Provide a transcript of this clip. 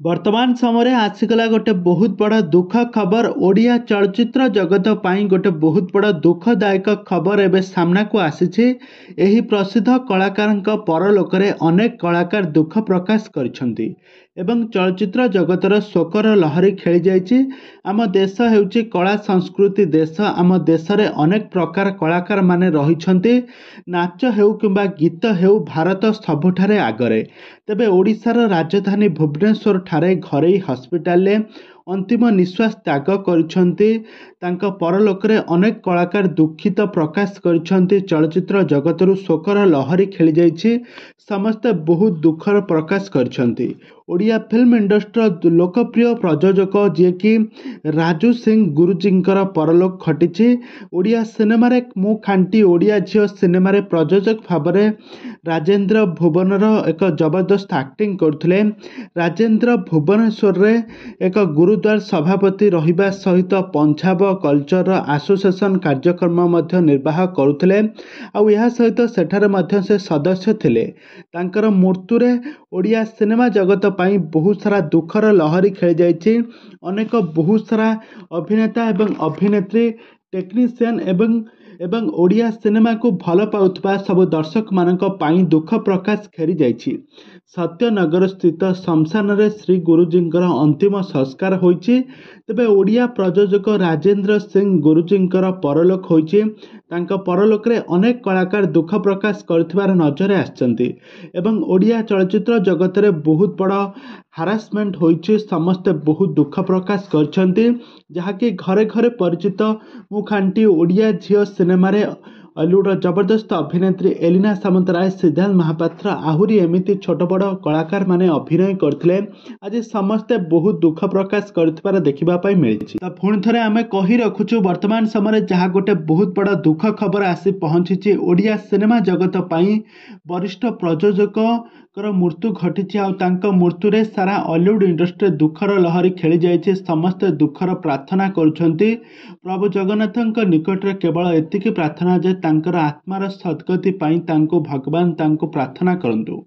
वर्तमान समय आसीगला गोटे बहुत बड़ा दुख खबर ओडिया चलचित्र जगत पाई गोटे बहुत बड़ा दुखदायक खबर एवं सामना को आसी। एही प्रसिद्ध कलाकार परलोकरे अनेक कलाकार दुख प्रकाश करिसेंती एवं चलचित्र जगतर शोकर लहरी खेली जाइछि। आम देश हेउछि कला संस्कृति देश। आम देश रे अनेक प्रकार कलाकार माने रहिछंती। नाच हेउ किंबा गीत हेउ भारत सबुठारे आगरे। तेबे ओडिशार राजधानी भुवनेश्वर ठारे घरेई हस्पिटाल अंतिम निश्वास त्याग करिसेंती। तांका परलोकरे अनेक कलाकार दुखित प्रकाश करिसेंती। चलचित्र जगतरु शोकर लहरी खेली जाइछि। समस्ते बहुत दुखर प्रकाश करिसेंती। ओडिया फिल्म इंडस्ट्री लोकप्रिय प्रयोजक जे कि राजू सिंह गुरुजींकर परलोक घटिछि। ओडिया सिनेमा रे मु खांटी ओडिया झियो सिनेमा रे प्रयोजक भाबरे राजेंद्र भुवनर एक जबरदस्त एक्टिंग करथिले। राजेंद्र भुवनेश्वर रे एक गुरुद्वार सभापति रहिबा सहित पंजाब कल्चर एसोसिएशन कार्यक्रम मध्य निर्वाह करुथिले। आ यह सहित सेठारे मध्य से सदस्य थिले। तांकर मृत्यु रे ओडिया सिनेमा जगत पाई बहुत सारा दुखर लहरी खेली जाइछि। अनेक बहुत सारा अभिनेता एवं अभिनेत्री टेक्नीशियन एवं ओडिया सिनेमा को भल पाउथबा सब दर्शक मानक पाई दुख प्रकाश खेरी जाइछि। सत्यनगर स्थित शमशान रे श्री गुरुजींकर अंतिम संस्कार होइछि। तेबे ओडिया प्रयोजक राजेंद्र सिंह गुरुजींकर परलोक होइछि। तांका परलोक रे अनेक कलाकार दुख प्रकाश करथिबार नजर आछंती एवं ओडिया चलचित्र जगत रे बहुत बड़ हारासमेंट होइछि। समस्ते बहुत दुख प्रकाश करछंती जहाँकि घरे घरे परिचित मुखांटी ओडिया झियो सिनेमा रे अलिउड जबरदस्त अभिनेत्री एलिना सामंतराय सिद्धार्थ महापात्र आहुरी एमिति छोट बड़ कलाकार माने अभिनय करथिले। आज समस्ते बहुत दुख प्रकाश करथिबार देखिबा पाई मिलिछि। त पुणी थरे आमे कहि रखुछु वर्तमान समय जहाँ गोटे बहुत बड़ दुख खबर आसी पहुंची ओडिया सिनेमा जगत पाई वरिष्ठ प्रयोजक मृत्यु घटी। मृत्यु रे सारा हॉलीवुड इंडस्ट्री दुखर लहरी खेली जाइए। समस्ते दुखर प्रार्थना करुछंती। प्रभु जगन्नाथ निकट रे केवल एतिकी प्रार्थना जे तांकर आत्मार सद्गति पाई तांको भगवान तांको प्रार्थना करंतु।